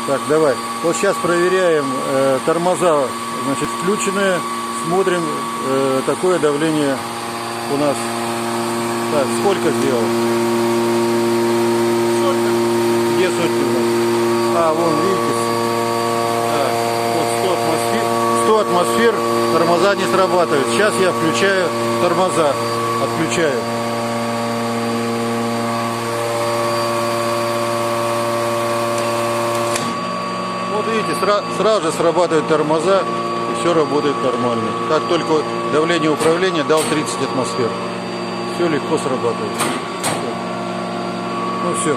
Так, давай. Вот сейчас проверяем тормоза, значит, включенные. Смотрим, какое давление у нас. Так, сколько сделал? Сотка. Где сотки у нас? А, вон, видите. Так, вот 100 атмосфер, тормоза не срабатывают. Сейчас я включаю тормоза. Отключаю. Вот видите, сразу же срабатывают тормоза, и все работает нормально. Как только давление управления дал 30 атмосфер. Все легко срабатывает. Ну все.